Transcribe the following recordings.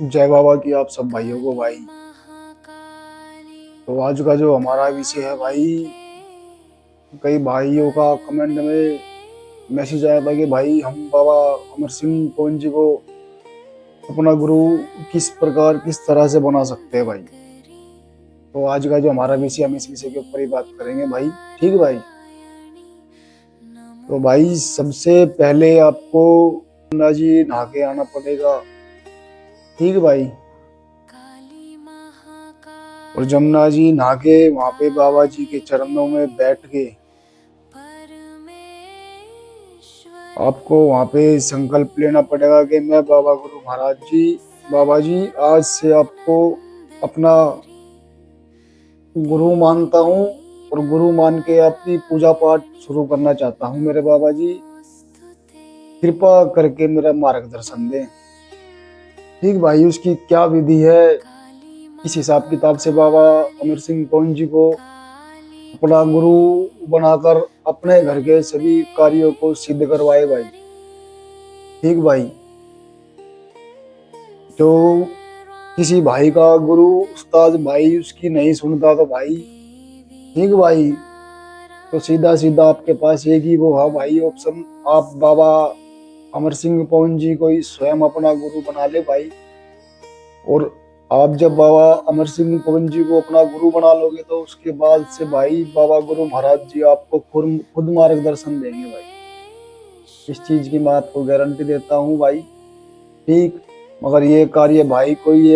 जय बाबा की आप सब भाइयों को भाई। तो आज का जो हमारा विषय है भाई, कई भाइयों का कमेंट में मैसेज आया था कि भाई हम बाबा अमर सिंह पवन जी को अपना गुरु किस प्रकार किस तरह से बना सकते हैं भाई। तो आज का जो हमारा विषय, हम इस विषय के ऊपर ही बात करेंगे भाई। ठीक है भाई। तो भाई सबसे पहले आपको गंगा जी नहा के आना पड़ेगा। ठीक है भाई। और जमुना जी नहा के वहां पे बाबा जी के चरणों में बैठ के आपको वहां पे संकल्प लेना पड़ेगा कि मैं बाबा गुरु महाराज जी, बाबा जी आज से आपको अपना गुरु मानता हूँ और गुरु मान के आपकी पूजा पाठ शुरू करना चाहता हूँ। मेरे बाबा जी कृपा करके मेरा मार्गदर्शन दें। ठीक भाई। उसकी क्या विधि है, इस हिसाब किताब से बाबा अमर सिंह पवन जी को अपना गुरु बनाकर अपने घर के सभी कार्यों को सिद्ध करवाए भाई। ठीक भाई। जो किसी भाई का गुरु उस्ताद भाई उसकी नहीं सुनता तो भाई, ठीक भाई, तो सीधा सीधा आपके पास एक ही वो है भाई ऑप्शन, आप बाबा अमर सिंह पवन जी को ही स्वयं अपना गुरु बना ले भाई। और आप जब बाबा अमर सिंह पवन जी को अपना गुरु बना लोगे तो उसके बाद से भाई बाबा गुरु महाराज जी आपको खुद खुद मार्गदर्शन देंगे भाई। इस चीज की मैं आपको गारंटी देता हूँ भाई। ठीक। मगर ये कार्य भाई कोई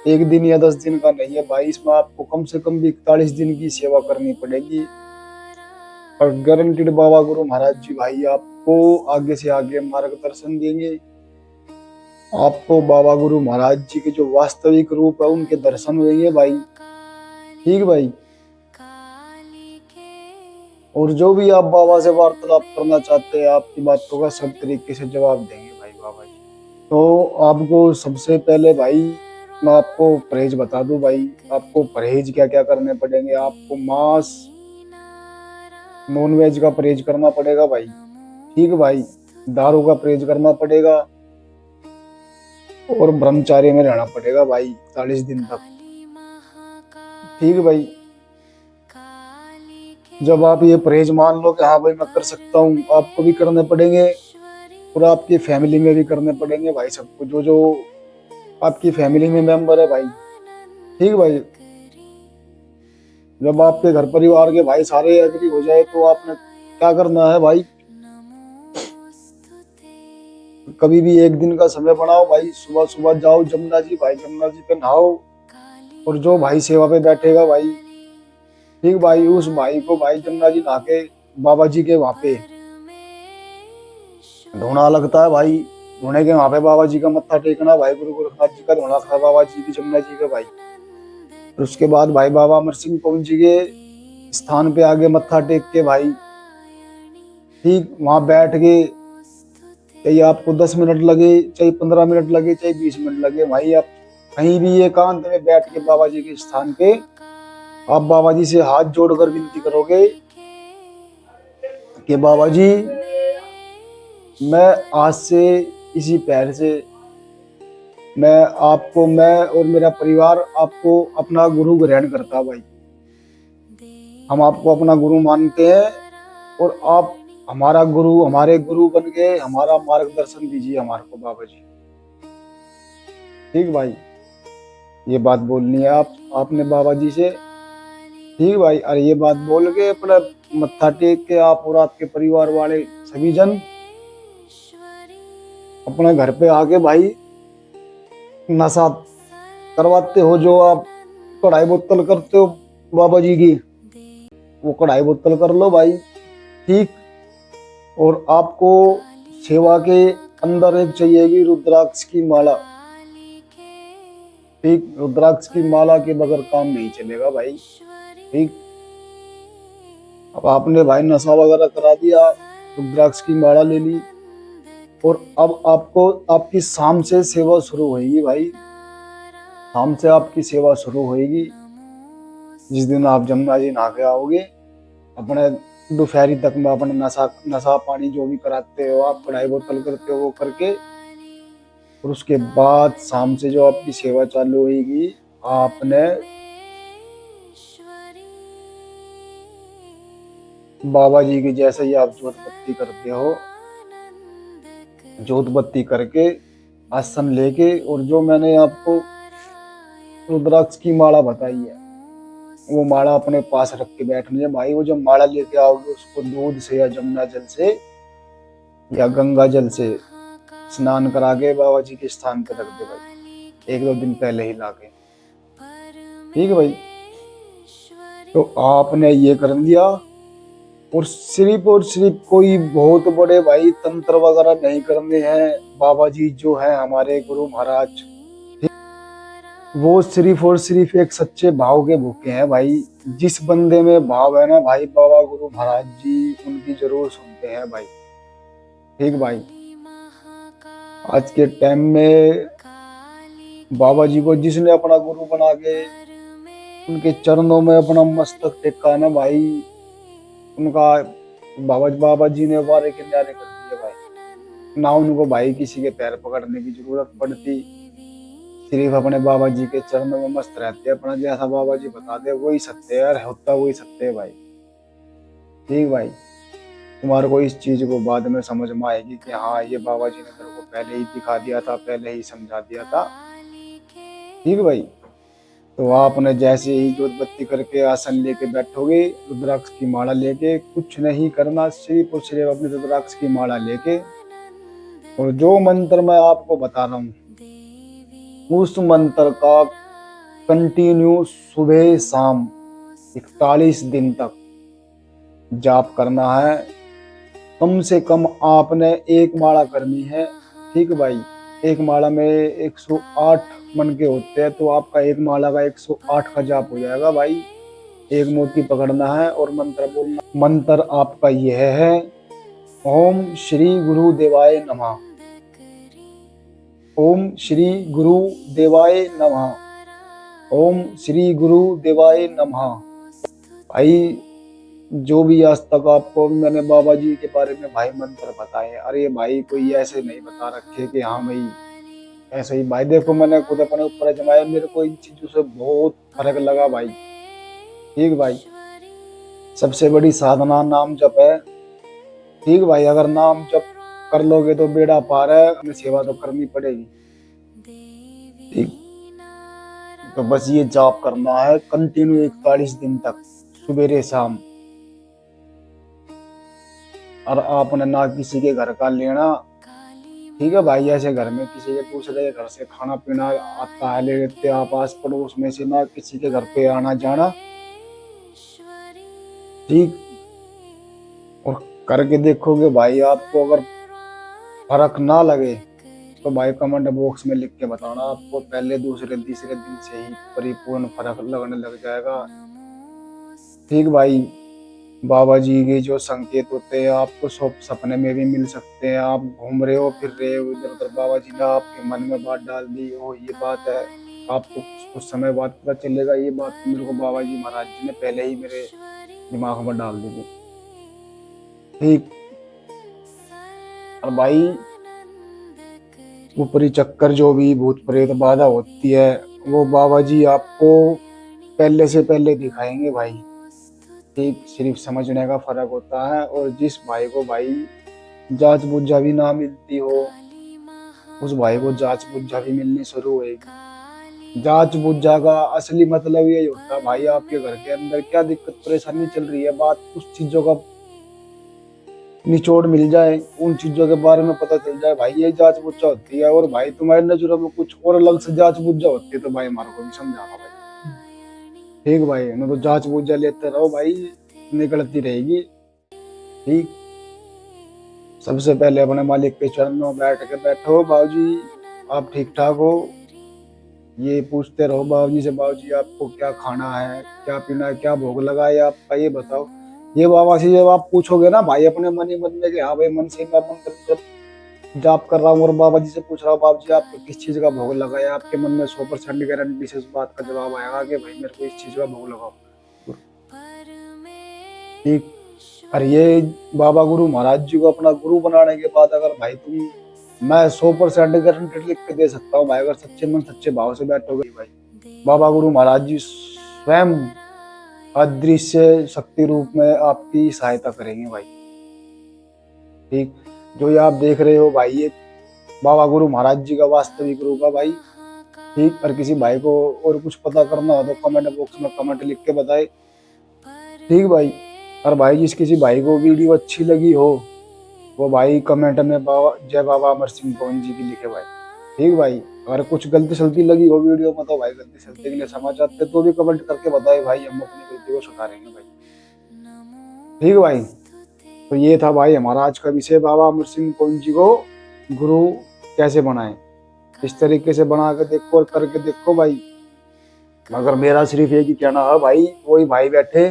एक दिन या 10 दिन का नहीं है भाई। इसमें आपको कम से कम भी 41 दिन की सेवा करनी पड़ेगी। और गारंटीड बाबा गुरु महाराज जी भाई आपको आगे से आगे मार्गदर्शन देंगे। आपको बाबा गुरु महाराज जी के जो वास्तविक रूप है उनके दर्शन होंगे भाई। ठीक भाई। और जो भी आप बाबा से वार्तालाप करना चाहते हैं आपकी बातों का सब तरीके से जवाब देंगे भाई बाबा जी। तो आपको सबसे पहले भाई मैं आपको परहेज बता दूं भाई। आपको परहेज क्या क्या करने पड़ेंगे। आपको मांस नॉन वेज का परहेज करना पड़ेगा भाई। ठीक है भाई। दारू का परहेज करना पड़ेगा और ब्रह्मचार्य में रहना पड़ेगा भाई 40 दिन तक। ठीक है भाई। जब आप ये परहेज मान लो कि हाँ भाई मैं कर सकता हूँ, आपको भी करने पड़ेंगे और आपकी फैमिली में भी करने पड़ेंगे भाई। सबको जो जो आपकी फैमिली में मेंबर है भाई। ठीक भाई। जब आपके घर परिवार के भाई सारे एग्री हो जाए तो आपने क्या करना है भाई, कभी भी एक दिन का समय बनाओ भाई। सुबह सुबह जाओ जमुना जी भाई, जमुना जी पे नहाओ। और जो भाई सेवा पे बैठेगा भाई, ठीक भाई, उस भाई को भाई जमुना जी नहा के बाबा जी के वहां पे धोना लगता है भाई। धोने के वहां पे बाबा जी का मत्था टेकना भाई। गुरु गोरखनाथ जी का धोना था बाबा जी की, जमुना जी का भाई। और उसके बाद भाई बाबा अमर सिंह पवन जी के स्थान पे आगे मत्था टेक के भाई, ठीक वहां बैठ के, चाहे आपको 10 मिनट लगे, चाहे 15 मिनट लगे, चाहे 20 मिनट लगे भाई, आप कहीं भी एकांत में बैठ के बाबा जी के स्थान पे आप बाबा जी से हाथ जोड़कर विनती करोगे कि बाबा जी मैं आज से इसी पैर से मैं और मेरा परिवार आपको अपना गुरु ग्रहण करता भाई। हम आपको अपना गुरु मानते हैं और आप हमारा गुरु, हमारे गुरु बन के हमारा मार्गदर्शन दीजिए हमारे को बाबा जी। ठीक भाई। ये बात बोलनी है आपने बाबा जी से। ठीक भाई। और ये बात बोल के अपना मत्था टेक के आप और आपके परिवार वाले सभी जन अपने घर पे आके भाई नशा करवाते हो, जो आप कढ़ाई बोतल करते हो बाबा जी की, वो कढ़ाई बोतल कर लो भाई। ठीक। और आपको सेवा के अंदर एक चाहिएगी रुद्राक्ष की माला। ठीक। रुद्राक्ष की माला के बगैर काम नहीं चलेगा भाई। ठीक। अब आपने भाई नशा वगैरह करा दिया, रुद्राक्ष की माला ले ली, और अब आपको आपकी शाम से सेवा शुरू होगी भाई। शाम से आपकी सेवा शुरू होगी। जिस दिन आप जमुना जी नहा के आओगे, अपने दोपहरी तक में अपने नशा नशा पानी जो भी कराते हो आप, कढ़ाई बोतल करते हो वो करके और उसके बाद शाम से जो आपकी सेवा चालू होगी, आपने बाबा जी की जैसे ही आप जोत बत्ती करते हो, जोत बत्ती करके आसन लेके, और जो मैंने आपको रुद्राक्ष की माला बताई है, वो माला अपने पास रख के बैठनी है भाई। वो जब माला लेके आओगे, उसको दूध से या जमुना जल से या गंगा जल से स्नान करा के बाबा जी के स्थान पे रख दे भाई, 1-2 दिन पहले ही लाके। ठीक है भाई, तो आपने ये कर लिया। और सिर्फ कोई बहुत बड़े भाई तंत्र वगैरह नहीं करने हैं। बाबा जी जो है हमारे गुरु महाराज, वो सिर्फ और सिर्फ एक सच्चे भाव के भूखे हैं भाई। जिस बंदे में भाव है ना भाई, बाबा गुरु महाराज जी उनकी जरूर सुनते हैं भाई। ठीक भाई, आज के टाइम में बाबा जी को जिसने अपना गुरु बना के उनके चरणों में अपना मस्तक टेका ना भाई, उनका बाबा जी ने वारे किनारे कर दिए भाई। ना उनको भाई किसी के पैर पकड़ने की जरूरत पड़ती, सिर्फ अपने बाबा जी के चरणों में मस्त रहते। अपना जैसा बाबा जी बताते वही सत्य है, और होता वही सत्य है भाई। ठीक भाई, तुम्हारे को इस चीज को बाद में समझ में आएगी कि हाँ, ये बाबा जी ने मेरे को पहले ही दिखा दिया था, पहले ही समझा दिया था। ठीक भाई, तो आपने जैसे ही जोत बत्ती करके आसन लेके बैठोगे, रुद्राक्ष की माला लेके, कुछ नहीं करना, सिर्फ और सिर्फ अपनी रुद्राक्ष की माला लेके, और जो मंत्र मैं आपको बता रहा हूँ, उस मंत्र का कंटिन्यू सुबह शाम 41 दिन तक जाप करना है। कम से कम आपने एक माला करनी है। ठीक भाई, एक माला में 108 मन के होते हैं, तो आपका एक माला का 108 का जाप हो जाएगा भाई। एक मोती पकड़ना है और मंत्र बोलना। मंत्र आपका यह है, ओम श्री गुरु देवाय नमः। ओम श्री गुरु देवाय नमः। ओम श्री गुरु देवाय नमः। भाई, जो भी आज तक आपको मैंने बाबा जी के बारे में भाई मंत्र बताए, अरे भाई कोई ऐसे नहीं बता रखे कि हाँ भाई ऐसे ही। भाई देखो, मैंने खुद अपने ऊपर जमाया, मेरे को इन चीजों से बहुत फर्क लगा भाई। ठीक भाई, सबसे बड़ी साधना नाम जप है। ठीक भाई, अगर नाम जप कर लोगे तो बेड़ा पार है, हमें सेवा तो करनी पड़ेगी। ठीक, तो बस ये जाप करना है कंटिन्यू 41 दिन तक, सुबेरे शाम। और आपने ना किसी के घर का लेना। ठीक है भाई, ऐसे घर में किसी के दूसरे घर से खाना पीना आता है, ले लेते आप आस पड़ोस में से, ना किसी के घर पे आना जाना। ठीक, और करके देखोगे भाई, आपको अगर फर्क ना लगे तो भाई कमेंट बॉक्स में लिख के बताना। आपको पहले दूसरे तीसरे दिन से ही परिपूर्ण फर्क लगने लग जाएगा। ठीक भाई, बाबा जी के जो संकेत होते हैं आपको सब सपने में भी मिल सकते हैं। आप घूम रहे हो, फिर रहे हो इधर उधर, बाबा जी ने आपके मन में बात डाल दी हो, ये बात है, आपको कुछ समय बाद पता चलेगा ये बात मेरे को बाबा जी महाराज जी ने पहले ही मेरे दिमाग में डाल दी थी। ठीक, और भाई ऊपरी चक्कर जो भी भूत प्रेत बाधा होती है, वो बाबा जी आपको पहले से पहले दिखाएंगे भाई। ठीक, सिर्फ समझने का फर्क होता है। और जिस भाई को भाई जांच बुझा भी ना मिलती हो, उस भाई को जांच बुझा भी मिलनी शुरू होगी। जांच बुझा का असली मतलब यही होता है भाई, आपके घर के अंदर क्या दिक्कत परेशानी चल रही है, बात उस चीजों का निचोड़ मिल जाए, उन चीजों के बारे में पता चल जाए भाई, ये जांच बुझा होती है। और भाई तुम्हारे नजरों में कुछ और अलग से जांच बुझा होती है, तो भाई हमारे को भी समझाना भाई। ठीक भाई, न तो जांच बुझा लेते रहो भाई, निकलती रहेगी। ठीक, सबसे पहले अपने मालिक के चरणों में बैठ के बैठो, बाबूजी आप ठीक ठाक हो। ये पूछते रहो बाबूजी से, बाबूजी आपको क्या खाना है, क्या पीना है, क्या भोग लगा है आपका, ये बताओ। ये बाबा से जब आप पूछोगे ना भाई अपने मन ही मन में कि हाँ भाई मन से मैं मंत्र जब जाप कर रहा हूँ और बाबा जी से पूछ रहा हूँ, बाबा जी आपको किस चीज का भोग लगा है, आपके मन में 100% गारंटी से उस बात का जवाब आएगा कि भाई मेरे को इस चीज का भोग लगाओ। ठीक, और ये बाबा गुरु महाराज जी को अपना गुरु बनाने के बाद अगर भाई तुम मैं 100% गारंटी लिख के दे सकता हूँ भाई, अगर सच्चे मन सच्चे भाव से बैठोगे भाई, बाबा गुरु महाराज जी स्वयं अदृश्य शक्ति रूप में आपकी सहायता करेंगे भाई। ठीक, जो ये आप देख रहे हो भाई, ये बाबा गुरु महाराज जी का वास्तविक रूप है भाई। ठीक, और किसी भाई को और कुछ पता करना हो तो कमेंट बॉक्स में कमेंट लिख के बताए। ठीक भाई, और भाई जिस किसी भाई को वीडियो अच्छी लगी हो वो भाई कमेंट में बाबा जय बाबा अमर सिंह पवन जी की लिखे भाई। ठीक भाई, अगर कुछ गलती सलती लगी हो वीडियो में तो भाई गलती सलती के लिए क्षमा चाहते तो भी कमेंट करके बताए भाई, हम अपनी गलती को सुधारेंगे भाई। ठीक भाई, तो ये था भाई हमारा आज का विषय, बाबा अमर सिंह पवन जी को गुरु कैसे बनाए। इस तरीके से बना के देखो और करके देखो भाई। मगर मेरा सिर्फ एक ही कहना है भाई, वही भाई बैठे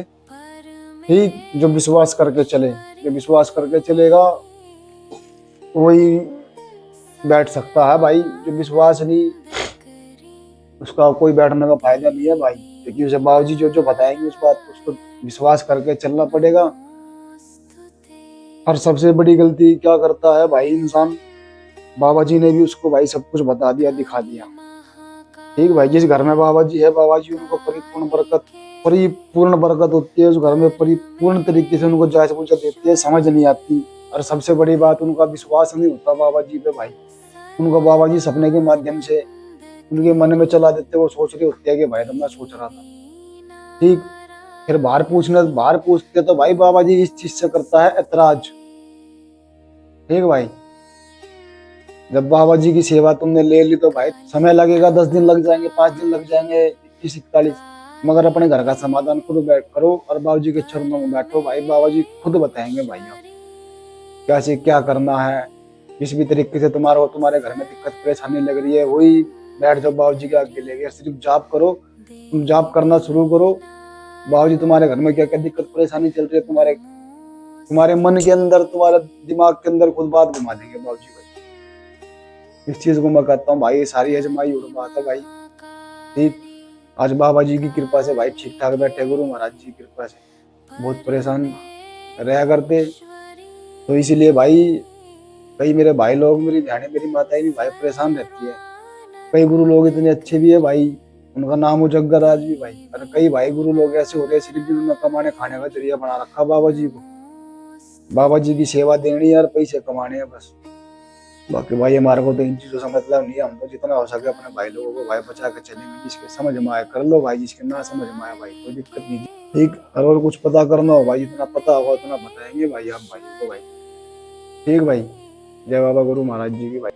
ठीक जो विश्वास करके चले, जो विश्वास करके चलेगा वही बैठ सकता है भाई। जो विश्वास नहीं, उसका कोई बैठने का फायदा नहीं है भाई, क्योंकि उसे बाबूजी जो जो बताएंगे उस बात उसको विश्वास करके चलना पड़ेगा। और सबसे बड़ी गलती क्या करता है भाई इंसान, बाबा जी ने भी उसको भाई सब कुछ बता दिया दिखा दिया। ठीक भाई, जिस घर में बाबा जी है, बाबा जी उनको परिपूर्ण बरकत होती है, उस घर में परिपूर्ण तरीके से उनको जायज पूछा देती है, समझ नहीं आती। और सबसे बड़ी बात, उनका विश्वास नहीं होता बाबा जी पे भाई। उनको बाबा जी सपने के माध्यम से उनके मन में चला देते, वो सोच रहे होते हैं कि भाई तो मैं सोच रहा था। ठीक, फिर बाहर पूछते तो भाई बाबा जी इस चीज से करता है ऐतराज। ठीक भाई, जब बाबा जी की सेवा तुमने ले ली तो भाई समय लगेगा, 10 दिन लग जाएंगे, 5 दिन लग जाएंगे, 21-41, मगर अपने घर का समाधान खुद बैठ करो और बाबा जी के चरणों में बैठो भाई। बाबा जी खुद बताएंगे भाई आप कैसे क्या करना है। जिस भी तरीके से तुम्हारे घर में दिक्कत परेशानी लग रही है, वही बैठ जाओ बाबा जी के आगे लेके, सिर्फ जाप करो, तुम जाप करना शुरू करो। बाबा जी तुम्हारे घर में क्या क्या दिक्कत परेशानी चल रही है, तुम्हारे मन के अंदर, तुम्हारे दिमाग के अंदर खुद बात घुमा देंगे बाबा जी भाई। इस चीज को मैं कहता हूँ भाई, ये सारी अजमाई और बात है भाई। ठीक, आज बाबा जी की कृपा से भाई ठीक ठाक बैठे, गुरु महाराज जी की कृपा से बहुत परेशान रहा करते, तो इसीलिए भाई कई मेरे भाई लोग, मेरी माता ही भाई परेशान रहती है। कई गुरु लोग इतने अच्छे भी है भाई, उनका नाम उजगर आज भी भाई। और कई भाई गुरु लोग ऐसे हो रहे हैं सिर्फ जिन्होंने कमाने खाने का जरिया बना रखा बाबा जी को। बाबा जी की सेवा देनी है और पैसे कमाने हैं बस। बाकी भाई हमारे को तो इन चीजों से मतलब नहीं है, हम तो जितना हो सके अपने भाई लोगों को भाई बचा के चलेंगे। जिसके समझ में आए कर लो भाई, जिसके ना समझ में आए भाई कोई दिक्कत नहीं। ठीक, और कुछ पता करना हो भाई, जितना पता होगा उतना बताएंगे भाई आप भाई को भाई। ठीक भाई, जय बाबा गुरु महाराज जी की भाई।